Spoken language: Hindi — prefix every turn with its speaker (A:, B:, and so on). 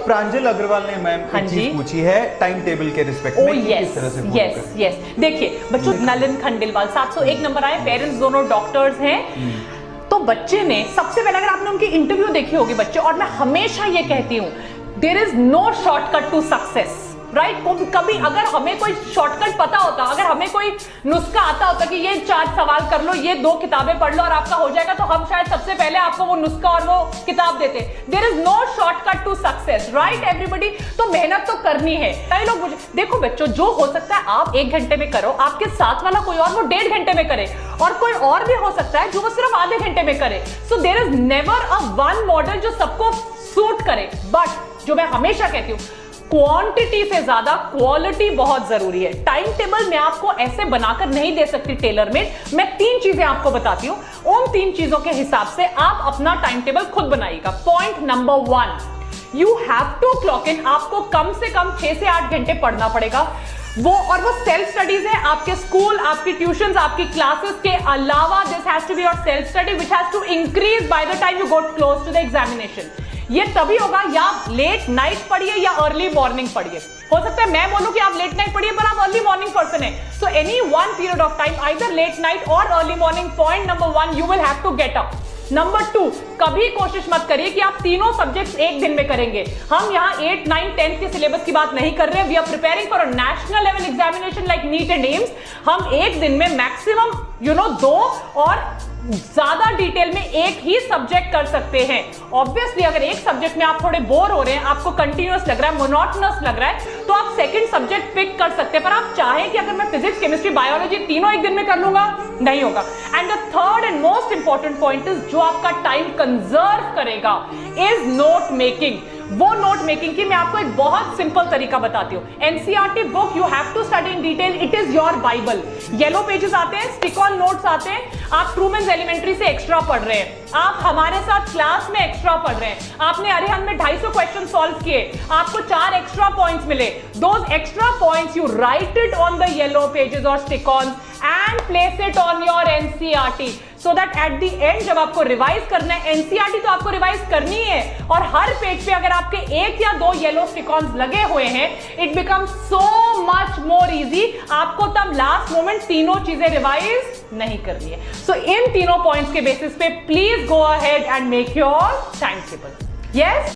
A: प्रांजल अग्रवाल ने मैम एक चीज पूछी है टाइम टेबल के रिस्पेक्ट में किस तरह से
B: यस यस देखिए बच्चों, नलिन खंडेलवाल 701 नंबर आए, पेरेंट्स दोनों डॉक्टर्स हैं। तो बच्चे ने सबसे पहले, अगर आपने उनकी इंटरव्यू देखी होगी बच्चे, और मैं हमेशा ये कहती हूं there is no shortcut to success, right? कभी अगर हमें कोई शॉर्टकट पता होता, अगर हमें कोई नुस्खा आता होता कि ये 4 सवाल कर लो, ये 2 किताबें पढ़ लो और आपका हो जाएगा, तो हम शायद सबसे पहले आपको वो नुस्खा और वो किताब देते। There is no shortcut to success, right everybody? तो मेहनत तो करनी है। कई लोग मुझे देखो बच्चों, जो हो सकता है आप 1 घंटे में करो, आपके साथ वाला कोई और वो 1.5 घंटे में करे, और कोई और भी हो सकता है जो वो सिर्फ आधे घंटे में करे। So there is never a one model जो सबको सूट करे। बट जो मैं हमेशा कहती हूं, क्वांटिटी से ज्यादा क्वालिटी बहुत जरूरी है। टाइम टेबल मैं आपको ऐसे बनाकर नहीं दे सकती टेलर मेड। मैं 3 चीजें आपको बताती हूं, उन 3 चीजों के हिसाब से आप अपना टाइम टेबल खुद बनाइएगा। Point number 1, you have to clock in. आपको कम से कम 6 से 8 घंटे पढ़ना पड़ेगा। वो सेल्फ स्टडीज है, आपके स्कूल, आपकी ट्यूशंस, आपकी क्लासेस के अलावा this has to be your self study which has to increase by the time you go close to the examination. ये तभी होगा या आप लेट नाइट पढ़िए या अर्ली मॉर्निंग पढ़िए। हो सकता है मैं बोलूं कि आप लेट नाइट पढ़िए पर आप अर्ली मॉर्निंग पर्सन है। So any one period of time, either late night और early morning. Point number 1, you will have to get up. Number 2, कभी कोशिश मत करिए कि आप तीनों सब्जेक्ट्स एक दिन में करेंगे। हम यहाँ 8, 9, 10 के सिलेबस की बात नहीं कर रहे हैं। We are preparing for a national level examination like NEET and AIIMS. हम एक दिन में मैक्सिमम 2 और ज्यादा डिटेल में एक ही सब्जेक्ट कर सकते हैं। ऑब्वियसली अगर एक सब्जेक्ट में आप थोड़े बोर हो रहे हैं, आपको कंटिन्यूअस लग रहा है, मोनोटोनस लग रहा है, तो आप सेकंड सब्जेक्ट पिक कर सकते हैं। पर आप चाहें कि अगर मैं फिजिक्स, केमिस्ट्री, बायोलॉजी तीनों एक दिन में कर लूंगा, नहीं होगा। And the third and most important point is, जो आपका टाइम कंजर्व करेगा इज नोट मेकिंग। वो नोट मेकिंग की मैं आपको एक बहुत सिंपल तरीका बताती हूँ। NCERT book you have to study in detail, it is your Bible. Yellow pages आते हैं, स्टिक ऑन नोट्स आते हैं। आप ट्रूमैन्स एलिमेंट्री से एक्स्ट्रा पढ़ रहे हैं, आप हमारे साथ क्लास में एक्स्ट्रा पढ़ रहे हैं, आपने अरिहंत में 250 क्वेश्चन सॉल्व किए, आपको 4 एक्स्ट्रा पॉइंट्स मिले। Those extra points you write it on the yellow pages और stick on and place it on your NCERT, so that at the end जब आपको रिवाइज करना है, एनसीईआरटी तो आपको रिवाइज करनी है, और हर पेज पे अगर आपके 1 या 2 येलो स्टिक-ऑन्स लगे हुए हैं, it becomes so much more easy. आपको तब लास्ट मोमेंट तीनों चीजें रिवाइज नहीं करनी है। सो इन तीनों पॉइंट्स के बेसिस पे please go ahead and make your time table. Yes.